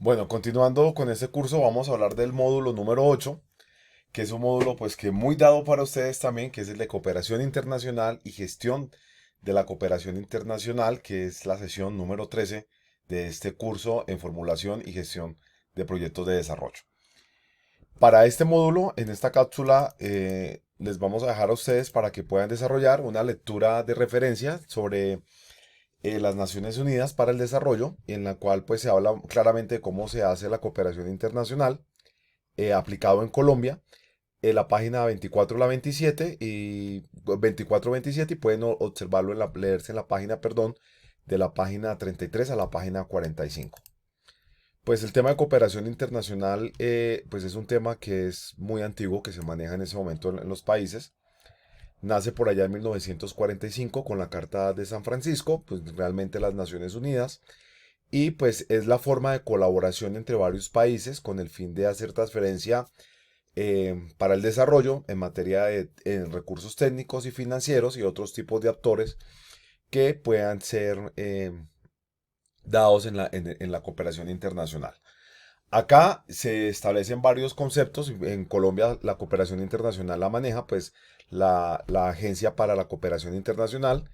Bueno, continuando con este curso, vamos a hablar del módulo número 8, que es un módulo pues que muy dado para ustedes también, que es el de cooperación internacional y gestión de la cooperación internacional, que es la sesión número 13 de este curso en formulación y gestión de proyectos de desarrollo. Para este módulo, en esta cápsula, les vamos a dejar a ustedes para que puedan desarrollar una lectura de referencia sobre las Naciones Unidas para el Desarrollo, en la cual pues se habla claramente de cómo se hace la cooperación internacional aplicado en Colombia, la página 24 a la 27 y 24-27 y pueden observarlo leerse en la página, perdón, de la página 33 a la página 45. Pues el tema de cooperación internacional pues es un tema que es muy antiguo, que se maneja en ese momento en los países. Nace por allá en 1945 con la Carta de San Francisco, pues realmente las Naciones Unidas, y pues es la forma de colaboración entre varios países con el fin de hacer transferencia para el desarrollo en materia de en recursos técnicos y financieros y otros tipos de actores que puedan ser dados en la cooperación internacional. Acá se establecen varios conceptos. En Colombia la cooperación internacional la maneja pues la Agencia para la Cooperación Internacional,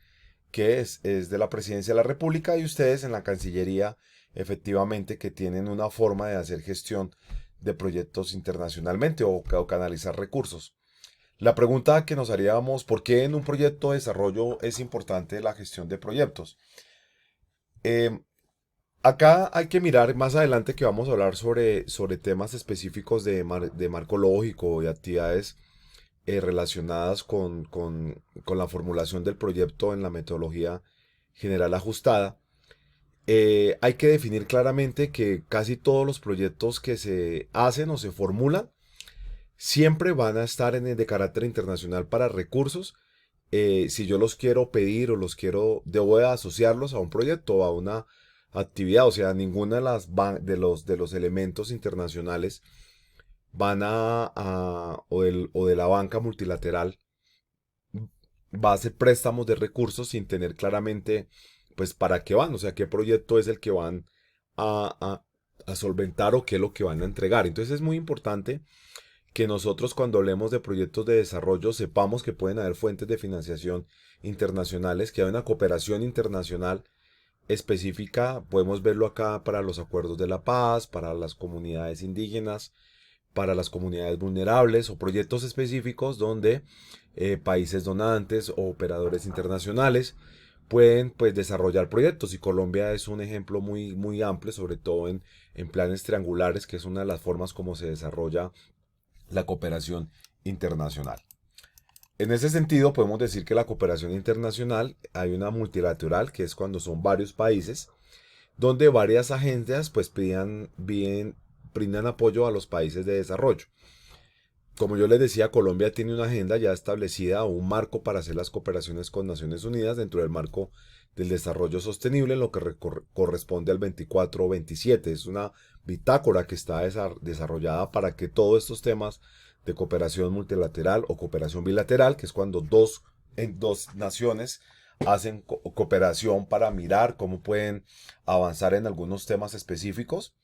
que es de la Presidencia de la República, y ustedes en la Cancillería efectivamente que tienen una forma de hacer gestión de proyectos internacionalmente o canalizar recursos. La pregunta que nos haríamos, ¿por qué en un proyecto de desarrollo es importante la gestión de proyectos? Eh, Acá hay que mirar más adelante que vamos a hablar sobre temas específicos de marco lógico y actividades relacionadas con la formulación del proyecto en la metodología general ajustada. Hay que definir claramente que casi todos los proyectos que se hacen o se formulan siempre van a estar de carácter internacional para recursos. Si yo los quiero pedir o debo de asociarlos a un proyecto o a una actividad. O sea, ninguna de de los elementos internacionales van o de la banca multilateral va a hacer préstamos de recursos sin tener claramente, pues, para qué van, o sea, qué proyecto es el que van a, a, a solventar o qué es lo que van a entregar. Entonces es muy importante que nosotros cuando hablemos de proyectos de desarrollo sepamos que pueden haber fuentes de financiación internacionales, que hay una cooperación internacional específica. Podemos verlo acá para los acuerdos de la paz, para las comunidades indígenas, para las comunidades vulnerables o proyectos específicos donde países donantes o operadores internacionales pueden pues desarrollar proyectos, y Colombia es un ejemplo muy amplio, sobre todo en planes triangulares, que es una de las formas como se desarrolla la cooperación internacional. En ese sentido, podemos decir que la cooperación internacional hay una multilateral, que es cuando son varios países, donde varias agencias pues brindan apoyo a los países de desarrollo. Como yo les decía, Colombia tiene una agenda ya establecida o un marco para hacer las cooperaciones con Naciones Unidas dentro del marco del desarrollo sostenible, en lo que corresponde al 24-27. Es una bitácora que está desarrollada para que todos estos temas de cooperación multilateral o cooperación bilateral, que es cuando dos naciones hacen cooperación para mirar cómo pueden avanzar en algunos temas específicos,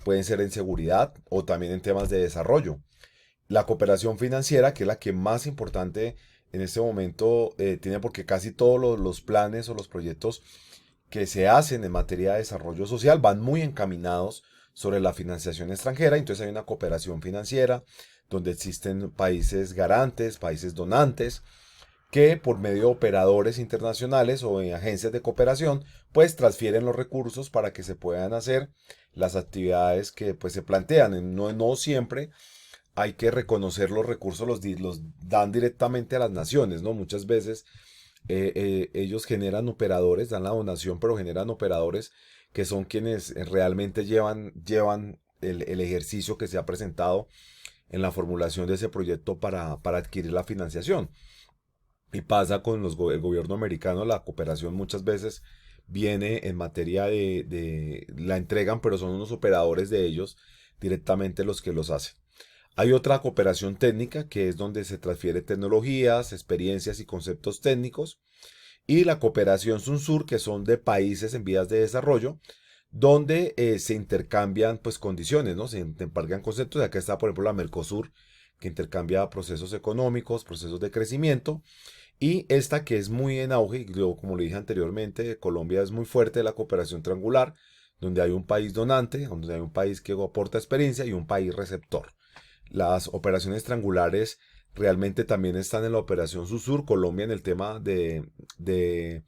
pueden ser en seguridad o también en temas de desarrollo. La cooperación financiera, que es la que más importante en este momento tiene, porque casi todos los planes o los proyectos que se hacen en materia de desarrollo social van muy encaminados sobre la financiación extranjera. Entonces hay una cooperación financiera donde existen países garantes, países donantes, que por medio de operadores internacionales o en agencias de cooperación, pues transfieren los recursos para que se puedan hacer las actividades que pues se plantean. No siempre hay que reconocer los recursos, los dan directamente a las naciones, ¿no? Muchas veces ellos generan operadores, dan la donación, pero generan operadores que son quienes realmente llevan el ejercicio que se ha presentado en la formulación de ese proyecto para adquirir la financiación. Y pasa con el gobierno americano, la cooperación muchas veces viene en materia la entregan, pero son unos operadores de ellos directamente los que los hacen. Hay otra cooperación técnica, que es donde se transfiere tecnologías, experiencias y conceptos técnicos. Y la cooperación Sur, que son de países en vías de desarrollo, donde se intercambian pues condiciones, ¿no? Se intercambian conceptos. Acá está, por ejemplo, la Mercosur, que intercambia procesos económicos, procesos de crecimiento. Y esta que es muy en auge, y yo, como le dije anteriormente, Colombia es muy fuerte de la cooperación triangular, donde hay un país donante, donde hay un país que aporta experiencia y un país receptor. Las operaciones triangulares realmente también están en la operación Susur, Colombia en el tema de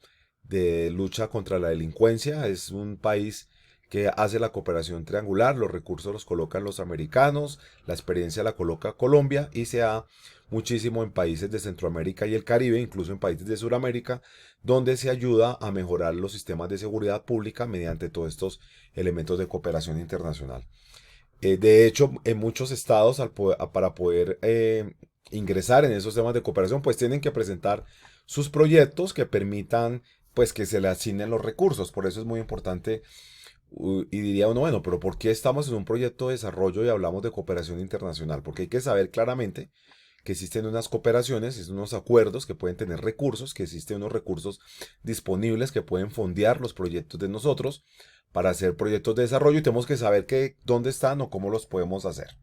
lucha contra la delincuencia. Es un país que hace la cooperación triangular, los recursos los colocan los americanos, la experiencia la coloca Colombia y se da muchísimo en países de Centroamérica y el Caribe, incluso en países de Sudamérica, donde se ayuda a mejorar los sistemas de seguridad pública mediante todos estos elementos de cooperación internacional. De hecho, en muchos estados, para poder ingresar en esos temas de cooperación, pues tienen que presentar sus proyectos que permitan, pues, que se le asignen los recursos. Por eso es muy importante. Y diría uno, bueno, pero ¿por qué estamos en un proyecto de desarrollo y hablamos de cooperación internacional? Porque hay que saber claramente que existen unas cooperaciones, existen unos acuerdos que pueden tener recursos, que existen unos recursos disponibles que pueden fondear los proyectos de nosotros para hacer proyectos de desarrollo y tenemos que saber dónde están o cómo los podemos hacer.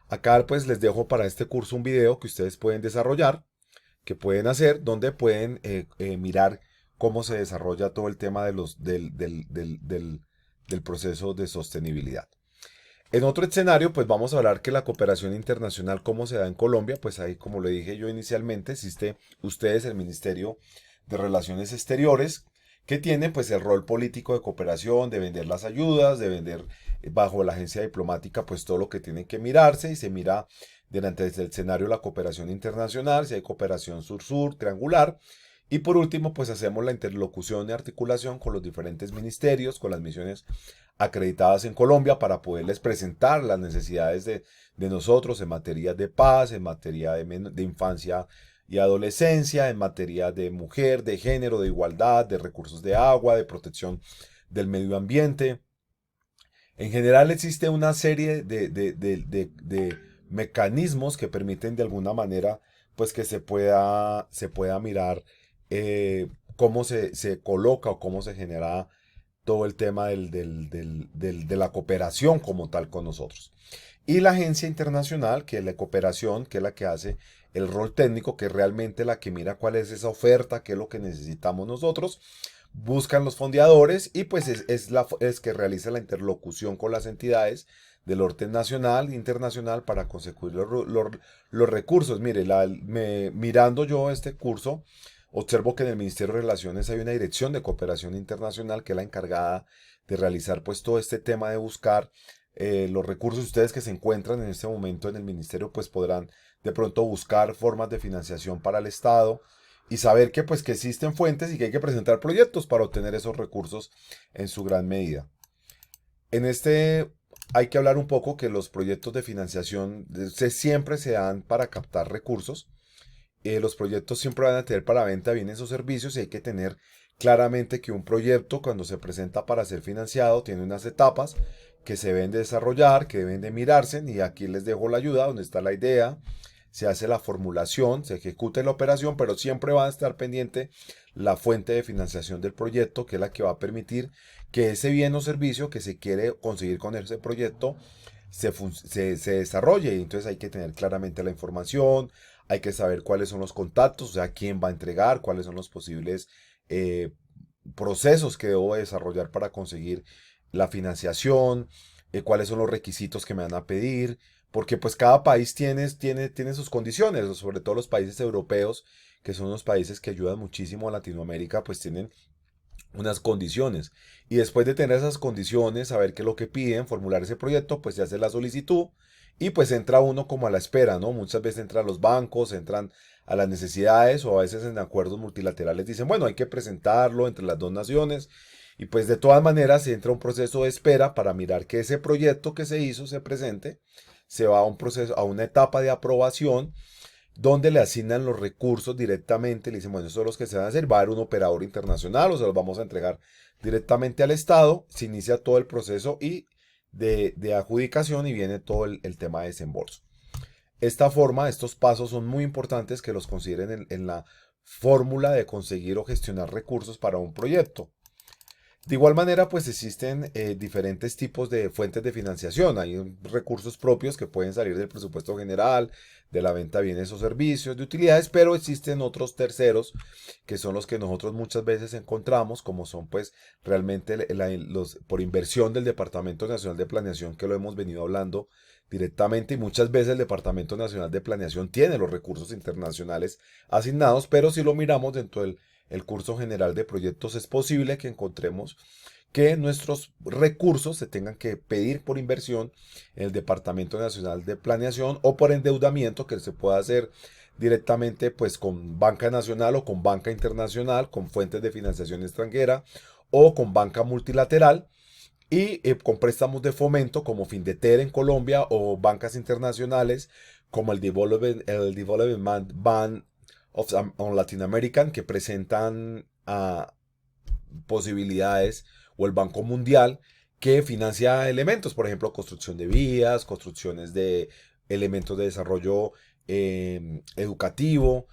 Acá pues les dejo para este curso un video que ustedes pueden desarrollar, que pueden hacer, donde pueden mirar cómo se desarrolla todo el tema del proceso de sostenibilidad. En otro escenario, pues vamos a hablar que la cooperación internacional, cómo se da en Colombia, pues ahí, como le dije yo inicialmente, existe ustedes, el Ministerio de Relaciones Exteriores, que tiene pues el rol político de cooperación, de vender las ayudas, de vender bajo la agencia diplomática pues todo lo que tiene que mirarse y se mira delante del escenario la cooperación internacional, si hay cooperación sur-sur, triangular, y por último, pues hacemos la interlocución y articulación con los diferentes ministerios, con las misiones acreditadas en Colombia para poderles presentar las necesidades de nosotros en materia de paz, en materia de infancia y adolescencia, en materia de mujer, de género, de igualdad, de recursos de agua, de protección del medio ambiente. En general existe una serie de mecanismos que permiten de alguna manera pues que se pueda mirar cómo se coloca o cómo se genera todo el tema de la cooperación como tal con nosotros. Y la agencia internacional, que es la cooperación, que es la que hace el rol técnico, que es realmente la que mira cuál es esa oferta, qué es lo que necesitamos nosotros, buscan los fondeadores y pues es que realiza la interlocución con las entidades del orden nacional e internacional para conseguir los recursos. Mire, mirando yo este curso, observo que en el Ministerio de Relaciones hay una dirección de cooperación internacional que es la encargada de realizar pues todo este tema de buscar los recursos. Ustedes que se encuentran en este momento en el ministerio pues podrán de pronto buscar formas de financiación para el Estado y saber que pues que existen fuentes y que hay que presentar proyectos para obtener esos recursos en su gran medida. En este hay que hablar un poco que los proyectos de financiación siempre se dan para captar recursos. Los proyectos siempre van a tener para venta bienes o servicios y hay que tener claramente que un proyecto cuando se presenta para ser financiado tiene unas etapas que se deben de desarrollar, que deben de mirarse y aquí les dejo la ayuda donde está la idea, se hace la formulación, se ejecuta la operación, pero siempre va a estar pendiente la fuente de financiación del proyecto, que es la que va a permitir que ese bien o servicio que se quiere conseguir con ese proyecto se desarrolle. Y entonces hay que tener claramente la información, hay que saber cuáles son los contactos, o sea, quién va a entregar, cuáles son los posibles eh, procesos que debo desarrollar para conseguir la financiación, cuáles son los requisitos que me van a pedir, porque pues cada país tiene sus condiciones, sobre todo los países europeos, que son los países que ayudan muchísimo a Latinoamérica, pues tienen unas condiciones. Y después de tener esas condiciones, saber qué es lo que piden, formular ese proyecto, pues se hace la solicitud y pues entra uno como a la espera, ¿no? Muchas veces entran los bancos, entran a las necesidades o a veces en acuerdos multilaterales dicen, bueno, hay que presentarlo entre las dos naciones y pues de todas maneras se entra un proceso de espera para mirar que ese proyecto que se hizo se presente, se va a un proceso, a una etapa de aprobación donde le asignan los recursos directamente, le dicen, bueno, estos son los que se van a hacer, va a haber un operador internacional o se los vamos a entregar directamente al Estado, se inicia todo el proceso y de adjudicación y viene todo el tema de desembolso. Esta forma, estos pasos son muy importantes que los consideren en la fórmula de conseguir o gestionar recursos para un proyecto. De igual manera, pues existen diferentes tipos de fuentes de financiación. Hay recursos propios que pueden salir del presupuesto general, de la venta de bienes o servicios, de utilidades, pero existen otros terceros que son los que nosotros muchas veces encontramos, como son pues realmente los por inversión del Departamento Nacional de Planeación, que lo hemos venido hablando directamente, y muchas veces el Departamento Nacional de Planeación tiene los recursos internacionales asignados, pero si lo miramos dentro del el curso general de proyectos, es posible que encontremos que nuestros recursos se tengan que pedir por inversión en el Departamento Nacional de Planeación o por endeudamiento que se pueda hacer directamente pues con banca nacional o con banca internacional, con fuentes de financiación extranjera o con banca multilateral y con préstamos de fomento como Findeter en Colombia o bancas internacionales como el Development Bank on Latin American, que presentan posibilidades, o el Banco Mundial, que financia elementos, por ejemplo, construcción de vías, construcciones de elementos de desarrollo educativo,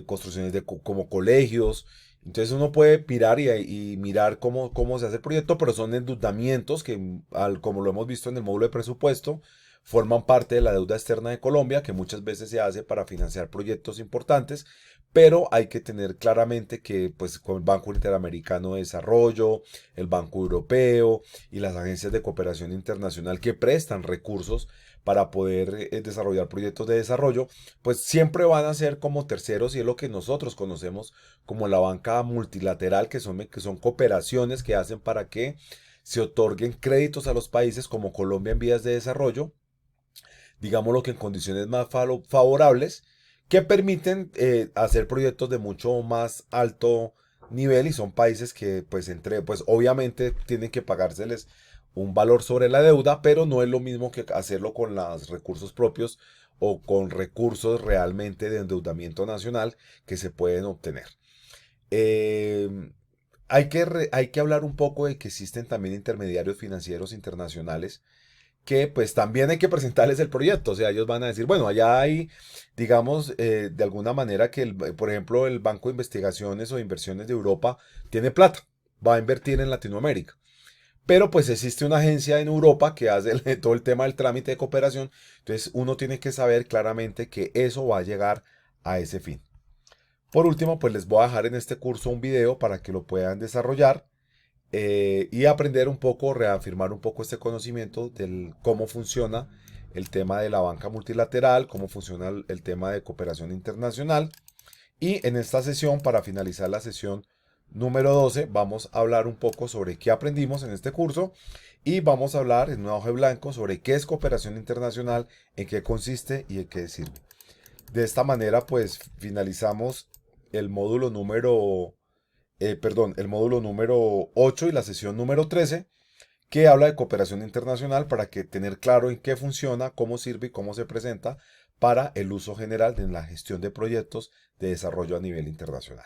construcciones de como colegios. Entonces uno puede mirar y mirar cómo se hace el proyecto, pero son endeudamientos que, como lo hemos visto en el módulo de presupuesto, forman parte de la deuda externa de Colombia, que muchas veces se hace para financiar proyectos importantes, pero hay que tener claramente que pues con el Banco Interamericano de Desarrollo, el Banco Europeo y las agencias de cooperación internacional que prestan recursos para poder desarrollar proyectos de desarrollo, pues siempre van a ser como terceros, y es lo que nosotros conocemos como la banca multilateral, que son cooperaciones que hacen para que se otorguen créditos a los países como Colombia en vías de desarrollo, digámoslo que en condiciones más favorables, que permiten hacer proyectos de mucho más alto nivel, y son países que pues obviamente tienen que pagárseles un valor sobre la deuda, pero no es lo mismo que hacerlo con los recursos propios o con recursos realmente de endeudamiento nacional que se pueden obtener. Eh, hay que hablar un poco de que existen también intermediarios financieros internacionales que pues también hay que presentarles el proyecto. O sea, ellos van a decir, bueno, allá hay, digamos, de alguna manera que, por ejemplo, el Banco de Investigaciones o Inversiones de Europa tiene plata, va a invertir en Latinoamérica. Pero pues existe una agencia en Europa que hace todo el tema del trámite de cooperación. Entonces uno tiene que saber claramente que eso va a llegar a ese fin. Por último, pues les voy a dejar en este curso un video para que lo puedan desarrollar y aprender un poco, reafirmar un poco este conocimiento del cómo funciona el tema de la banca multilateral, cómo funciona el tema de cooperación internacional. Y en esta sesión, para finalizar la sesión número 12, vamos a hablar un poco sobre qué aprendimos en este curso y vamos a hablar en una hoja en blanco sobre qué es cooperación internacional, en qué consiste y en qué sirve. De esta manera, pues finalizamos el módulo número 8 y la sesión número 13, que habla de cooperación internacional, para que tener claro en qué funciona, cómo sirve y cómo se presenta para el uso general en la gestión de proyectos de desarrollo a nivel internacional.